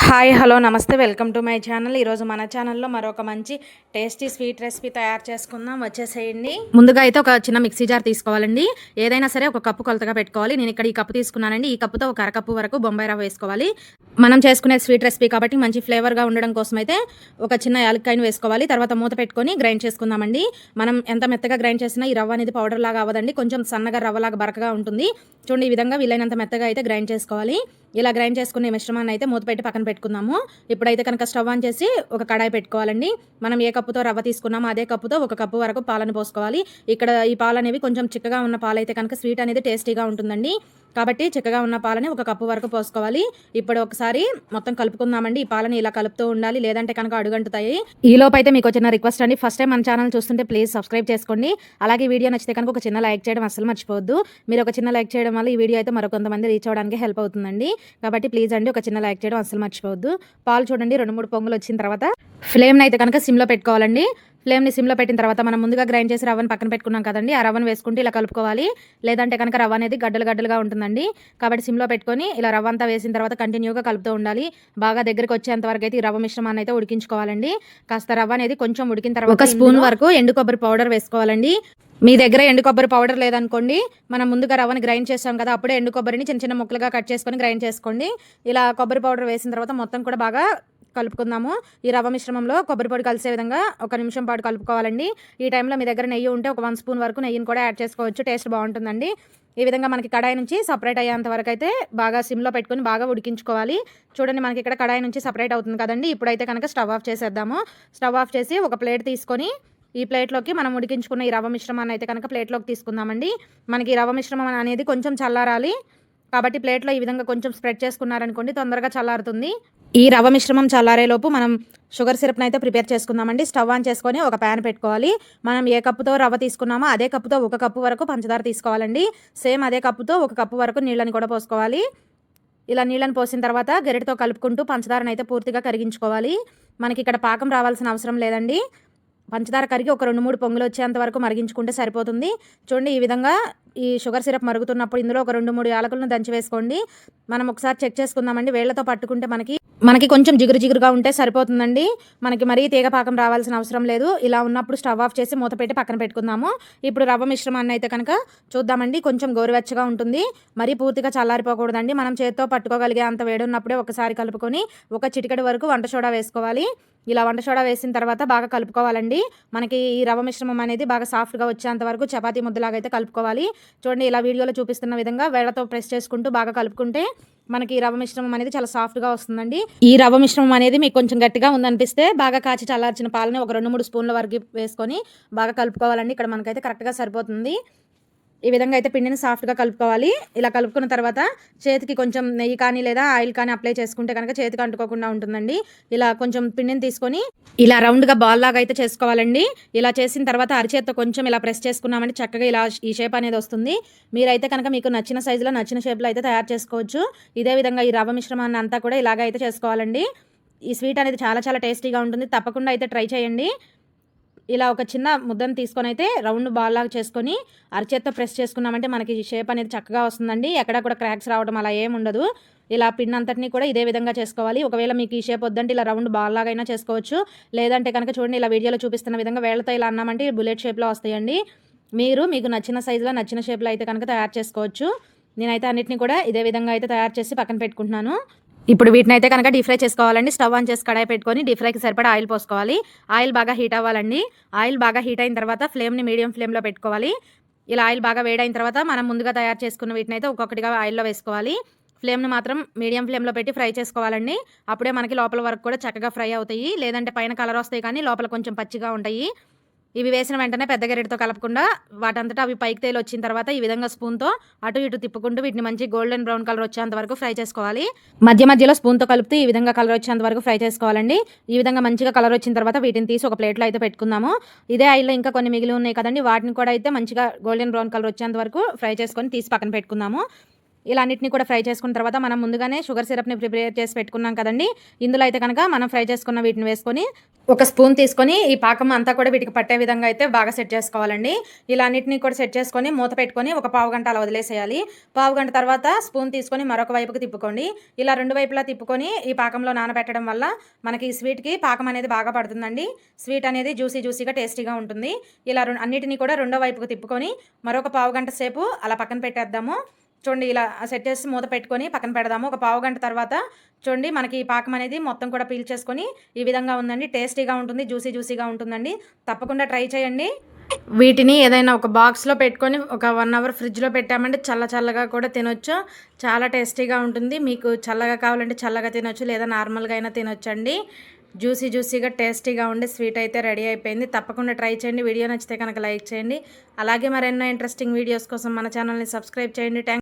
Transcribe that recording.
Hi hello నమస్తే welcome to my channel. ఈరోజు మన ఛానల్లో మరొక మంచి టేస్టీ స్వీట్ రెసిపీ తయారు చేసుకుందాం, వచ్చేసేయండి. ముందుగా అయితే ఒక చిన్న మిక్సీ జార్ తీసుకోవాలండి. ఏదైనా సరే ఒక కప్పు కొలతగా పెట్టుకోవాలి. నేను ఇక్కడ ఈ కప్పు తీసుకున్నానండి. ఈ కప్పుతో ఒక అరకప్పు వరకు బొంబాయి రవ్వ వేసుకోవాలి. మనం చేసుకునే స్వీట్ రెసిపీ కాబట్టి మంచి ఫ్లేవర్గా ఉండడం కోసం అయితే ఒక చిన్న యాలక్కాయను వేసుకోవాలి. తర్వాత మూత పెట్టుకొని గ్రైండ్ చేసుకుందామండి. మనం ఎంత మెత్తగా గ్రైండ్ చేసినా ఈ రవ్వ అనేది పౌడర్ లాగా అవ్వదండి, కొంచెం సన్నగా రవ్వలాగా బరకగా ఉంటుంది. చూడండి, ఈ విధంగా వీలైనంత మెత్తగా అయితే గ్రైండ్ చేసుకోవాలి. ఇలా గ్రైండ్ చేసుకునే మిశ్రమాన్ని అయితే మూత పెట్టి పక్కన పెట్టుకుందాము. ఇప్పుడైతే కనుక స్టవ్ ఆన్ చేసి ఒక కడాయి పెట్టుకోవాలండి. మనం ఏ కప్పుతో రవ్వ తీసుకున్నామో అదే కప్పుతో ఒక కప్పు వరకు పాలను పోసుకోవాలి. ఇక్కడ ఈ పాలు అనేవి కొంచెం చిక్కగా ఉన్న పాలు అయితే కనుక స్వీట్ అనేది టేస్టీగా ఉంటుందండి. కాబట్టి చిక్కగా ఉన్న పాలని ఒక కప్పు వరకు పోసుకోవాలి. ఇప్పుడు ఒకసారి మొత్తం కలుపుకుందామండి. ఈ పాలని ఇలా కలుపుతూ ఉండాలి, లేదంటే కనుక అడుగంటుతాయి. ఈ లోపు అయితే మీకు చిన్న రిక్వెస్ట్ అండి, ఫస్ట్ టైం మన ఛానల్ చూస్తుంటే ప్లీజ్ సబ్స్క్రైబ్ చేసుకోండి. అలాగే వీడియో నచ్చితే కనుక ఒక చిన్న లైక్ చేయడం అసలు మర్చిపోవద్దు. మీరు ఒక చిన్న లైక్ చేయడం వల్ల ఈ వీడియో అయితే మరికొంతమంది రీచ్ అవ్వడానికి హెల్ప్ అవుతుందండి. కాబట్టి ప్లీజ్ అండి, ఒక చిన్న లైక్ చేయడం అసలు మర్చిపోవద్దు. పాలు చూడండి 2-3 పొంగులు వచ్చిన తర్వాత ఫ్లేమ్ని అయితే కనుక సిమ్లో పెట్టుకోవాలండి. ఫ్లేమ్ని సిమ్లో పెట్టిన తర్వాత మనం ముందుగా గ్రైండ్ చేసి రవ్వను పక్కన పెట్టుకున్నాం కదండి, ఆ రవ్వను వేసుకుంటే ఇలా కలుపుకోవాలి. లేదంటే కనుక రవ్వ అనేది గడ్డలుగా ఉంటుందండి. కాబట్టి సిమ్లో పెట్టుకొని ఇలా రవ్వ అంతా వేసిన తర్వాత కంటిన్యూగా కలుపుతూ ఉండాలి. బాగా దగ్గరికి వచ్చేంత వరకు అయితే ఈ రవ్వ మిశ్రమాన్ని అయితే ఉడికించుకోవాలండి. కాస్త రవ్వ అనేది కొంచెం ఉడికిన తర్వాత ఒక స్పూన్ వరకు ఎండు కొబ్బరి పౌడర్ వేసుకోవాలండి. మీ దగ్గర ఎండు కొబ్బరి పౌడర్ లేదనుకోండి, మనం ముందుగా రవ్వని గ్రైండ్ చేస్తాం కదా, అప్పుడే ఎండు కొబ్బరిని చిన్న చిన్న ముక్కలుగా కట్ చేసుకొని గ్రైండ్ చేసుకోండి. ఇలా కొబ్బరి పౌడర్ వేసిన తర్వాత మొత్తం కూడా బాగా కలుపుకుందాము. ఈ రవ్వ మిశ్రమంలో కొబ్బరి పొడి కలిసే విధంగా 1 నిమిషం పాటు కలుపుకోవాలండి. ఈ టైంలో మీ దగ్గర నెయ్యి ఉంటే ఒక 1 స్పూన్ వరకు నెయ్యిని కూడా యాడ్ చేసుకోవచ్చు, టేస్ట్ బాగుంటుందండి. ఈ విధంగా మనకి కడాయి నుంచి సపరేట్ అయ్యేంత వరకు అయితే బాగా సిమ్లో పెట్టుకొని బాగా ఉడికించుకోవాలి. చూడండి, మనకి ఇక్కడ కడాయి నుంచి సపరేట్ అవుతుంది కదండి. ఇప్పుడైతే కనుక స్టవ్ ఆఫ్ చేసేద్దాము. స్టవ్ ఆఫ్ చేసి ఒక ప్లేట్ తీసుకొని ఈ ప్లేట్లోకి మనం ఉడికించుకున్న ఈ రవ్వ మిశ్రమాన్ని అయితే కనుక ప్లేట్లోకి తీసుకుందామండి. మనకి ఈ రవ్వ మిశ్రమం అనేది కొంచెం చల్లారాలి. కాబట్టి ప్లేట్లో ఈ విధంగా కొంచెం స్ప్రెడ్ చేసుకున్నారనుకోండి, తొందరగా చల్లారుతుంది. ఈ రవ్వ మిశ్రమం చల్లారేలోపు మనం షుగర్ సిరప్ని అయితే ప్రిపేర్ చేసుకుందామండి. స్టవ్ ఆన్ చేసుకొని ఒక ప్యాన్ పెట్టుకోవాలి. మనం ఏ కప్పుతో రవ్వ తీసుకున్నామో అదే కప్పుతో 1 కప్పు వరకు పంచదార తీసుకోవాలండి. సేమ్ అదే కప్పుతో 1 కప్పు వరకు నీళ్ళని కూడా పోసుకోవాలి. ఇలా నీళ్ళని పోసిన తర్వాత గరిటతో కలుపుకుంటూ పంచదారను అయితే పూర్తిగా కరిగించుకోవాలి. మనకి ఇక్కడ పాకం రావాల్సిన అవసరం లేదండి. పంచదార కరిగి ఒక 2-3 పొంగులు వచ్చేంత వరకు మరిగించుకుంటే సరిపోతుంది. చూడండి, ఈ విధంగా ఈ షుగర్ సిరప్ మరుగుతున్నప్పుడు ఇందులో ఒక 2-3 యాలకులను దంచి వేసుకోండి. మనం ఒకసారి చెక్ చేసుకుందామండి. వేళ్లతో పట్టుకుంటే మనకి కొంచెం జిగురుగా ఉంటే సరిపోతుందండి. మనకి మరీ తీగ పాకం రావాల్సిన అవసరం లేదు. ఇలా ఉన్నప్పుడు స్టవ్ ఆఫ్ చేసి మూత పెట్టి పక్కన పెట్టుకుందాము. ఇప్పుడు రవ్వ మిశ్రమాన్ని అయితే కనుక చూద్దామండి. కొంచెం గోరువెచ్చగా ఉంటుంది, మరీ పూర్తిగా చల్లారిపోకూడదండి. మనం చేతితో పట్టుకోగలిగే అంత వేడి ఉన్నప్పుడే ఒకసారి కలుపుకొని ఒక చిటికెడు వరకు వంట సోడా వేసుకోవాలి. ఇలా వంట సోడా వేసిన తర్వాత బాగా కలుపుకోవాలండి. మనకి ఈ రవ్వ మిశ్రమం అనేది బాగా సాఫ్ట్గా వచ్చేంత వరకు చపాతీ ముద్దలాగా అయితే కలుపుకోవాలి. చూడండి, ఇలా వీడియోలో చూపిస్తున్న విధంగా వేళ్లతో ప్రెస్ చేసుకుంటూ బాగా కలుపుకుంటే మనకి ఈ రవ్వ మిశ్రమం అనేది చాలా సాఫ్ట్గా వస్తుందండి. ఈ రవ్వ మిశ్రమం అనేది మీకు కొంచెం గట్టిగా ఉందనిపిస్తే బాగా కాచి చల్లార్చిన పాలని ఒక 2-3 స్పూన్ల వరకు వేసుకొని బాగా కలుపుకోవాలండి. ఇక్కడ మనకైతే కరెక్ట్గా సరిపోతుంది. ఈ విధంగా అయితే పిండిని సాఫ్ట్గా కలుపుకోవాలి. ఇలా కలుపుకున్న తర్వాత చేతికి కొంచెం నెయ్యి కానీ లేదా ఆయిల్ కానీ అప్లై చేసుకుంటే కనుక చేతికి అంటుకోకుండా ఉంటుందండి. ఇలా కొంచెం పిండిని తీసుకొని ఇలా రౌండ్గా బాల్ లాగా అయితే చేసుకోవాలండి. ఇలా చేసిన తర్వాత అరిచేత్తో కొంచెం ఇలా ప్రెస్ చేసుకున్నామంటే చక్కగా ఇలా ఈ షేప్ అనేది వస్తుంది. మీరైతే కనుక మీకు నచ్చిన సైజులో నచ్చిన షేప్లో అయితే తయారు చేసుకోవచ్చు. ఇదే విధంగా ఈ రవ్వ మిశ్రమాన్ని అంతా కూడా ఇలాగ అయితే చేసుకోవాలండి. ఈ స్వీట్ అనేది చాలా చాలా టేస్టీగా ఉంటుంది. తప్పకుండా అయితే ట్రై చేయండి. ఇలా ఒక చిన్న ముద్దను తీసుకొని అయితే రౌండ్ బాల్ లాగా చేసుకొని అరచేత్తో ప్రెస్ చేసుకున్నామంటే మనకి షేప్ అనేది చక్కగా వస్తుందండి. ఎక్కడ కూడా క్రాక్స్ రావడం అలా ఏమి ఉండదు. ఇలా పిండి అంతటిని కూడా ఇదే విధంగా చేసుకోవాలి. ఒకవేళ మీకు ఈ షేప్ వద్దంటే ఇలా రౌండ్ బాల్ లాగా అయినా చేసుకోవచ్చు. లేదంటే కనుక చూడండి, ఇలా వీడియోలో చూపిస్తున్న విధంగా వేళ్లతో ఇలా అన్నామంటే బుల్లెట్ షేప్లో వస్తాయండి. మీకు నచ్చిన సైజులో నచ్చిన షేప్లో అయితే కనుక తయారు చేసుకోవచ్చు. నేనైతే అన్నిటిని కూడా ఇదే విధంగా అయితే తయారు చేసి పక్కన పెట్టుకుంటున్నాను. ఇప్పుడు వీటిని అయితే కనుక డీప్ ఫ్రై చేసుకోవాలండి. స్టవ్ ఆన్ చేసి కడాయి పెట్టుకొని డీప్ ఫ్రైకి సరిపడా ఆయిల్ పోసుకోవాలి. ఆయిల్ బాగా హీట్ అవ్వాలండి. ఆయిల్ బాగా హీట్ అయిన తర్వాత ఫ్లేమ్ని మీడియం ఫ్లేమ్లో పెట్టుకోవాలి. ఇలా ఆయిల్ బాగా వేడైన తర్వాత మనం ముందుగా తయారు చేసుకున్న వీటిని అయితే ఒక్కొక్కటిగా ఆయిల్లో వేసుకోవాలి. ఫ్లేమ్ని మాత్రం మీడియం ఫ్లేమ్లో పెట్టి ఫ్రై చేసుకోవాలండి. అప్పుడే మనకి లోపల వరకు కూడా చక్కగా ఫ్రై అవుతాయి. లేదంటే పైన కలర్ వస్తాయి కానీ లోపల కొంచెం పచ్చిగా ఉంటాయి. ఇవి వేసిన వెంటనే పెద్ద గరిటతో కలపకుండా వాటంతటా అవి పైకి తేలి వచ్చిన తర్వాత ఈ విధంగా స్పూన్తో అటు ఇటు తిప్పుకుంటూ వీటిని మంచి గోల్డెన్ బ్రౌన్ కలర్ వచ్చేంత వరకు ఫ్రై చేసుకోవాలి. మధ్యలో స్పూన్తో కలుపుతూ ఈ విధంగా కలర్ వచ్చేంత వరకు ఫ్రై చేసుకోవాలండి. ఈ విధంగా మంచిగా కలర్ వచ్చిన తర్వాత వీటిని తీసి ఒక ప్లేట్లో అయితే పెట్టుకుందాము. ఇదే ఆయిల్లో ఇంకా కొన్ని మిగిలి ఉన్నాయి కదండి, వాటిని కూడా అయితే మంచిగా గోల్డెన్ బ్రౌన్ కలర్ వచ్చేంత వరకు ఫ్రై చేసుకొని తీసి పక్కన పెట్టుకుందాము. ఇలా అన్నిటిని కూడా ఫ్రై చేసుకున్న తర్వాత మనం ముందుగానే షుగర్ సిరప్ని ప్రిపేర్ చేసి పెట్టుకున్నాం కదండి. ఇందులో అయితే కనుక మనం ఫ్రై చేసుకున్న వీటిని వేసుకొని ఒక స్పూన్ తీసుకొని ఈ పాకం అంతా కూడా వీటికి పట్టే విధంగా అయితే బాగా సెట్ చేసుకోవాలండి. ఇలా అన్నిటిని కూడా సెట్ చేసుకొని మూత పెట్టుకొని ఒక పావు గంట అలా వదిలేసేయాలి. పావు గంట తర్వాత స్పూన్ తీసుకొని మరొక వైపుకి తిప్పుకోండి. ఇలా రెండు వైపులా తిప్పుకొని ఈ పాకంలో నానబెట్టడం వల్ల మనకి ఈ స్వీట్కి పాకం అనేది బాగా పడుతుందండి. స్వీట్ అనేది జ్యూసీగా టేస్టీగా ఉంటుంది. ఇలా అన్నిటిని కూడా రెండో వైపుకి తిప్పుకొని మరొక పావు గంట సేపు అలా పక్కన పెట్టేద్దాము. చూడండి ఇలా సెట్ చేసి మూత పెట్టుకొని పక్కన పెడదాము. ఒక పావు గంట తర్వాత చూడండి మనకి ఈ పాకం అనేది మొత్తం కూడా పీల్చేసుకొని ఈ విధంగా ఉందండి. టేస్టీగా ఉంటుంది, జ్యూసీగా ఉంటుందండి. తప్పకుండా ట్రై చేయండి. వీటిని ఏదైనా ఒక బాక్స్లో పెట్టుకొని ఒక 1 అవర్ ఫ్రిడ్జ్లో పెట్టామంటే చల్లగా కూడా తినొచ్చు. చాలా టేస్టీగా ఉంటుంది. మీకు చల్లగా కావాలంటే చల్లగా తినొచ్చు, లేదా నార్మల్గా అయినా తినొచ్చండి. జ్యూసీగా టేస్టీగా ఉండే స్వీట్ అయితే రెడీ అయిపోయింది. తప్పకుండా ట్రై చేయండి. వీడియో నచ్చితే కనుక లైక్ చేయండి. అలాగే మరెన్నో ఇంట్రెస్టింగ్ వీడియోస్ కోసం మన ఛానల్ని సబ్స్క్రైబ్ చేయండి.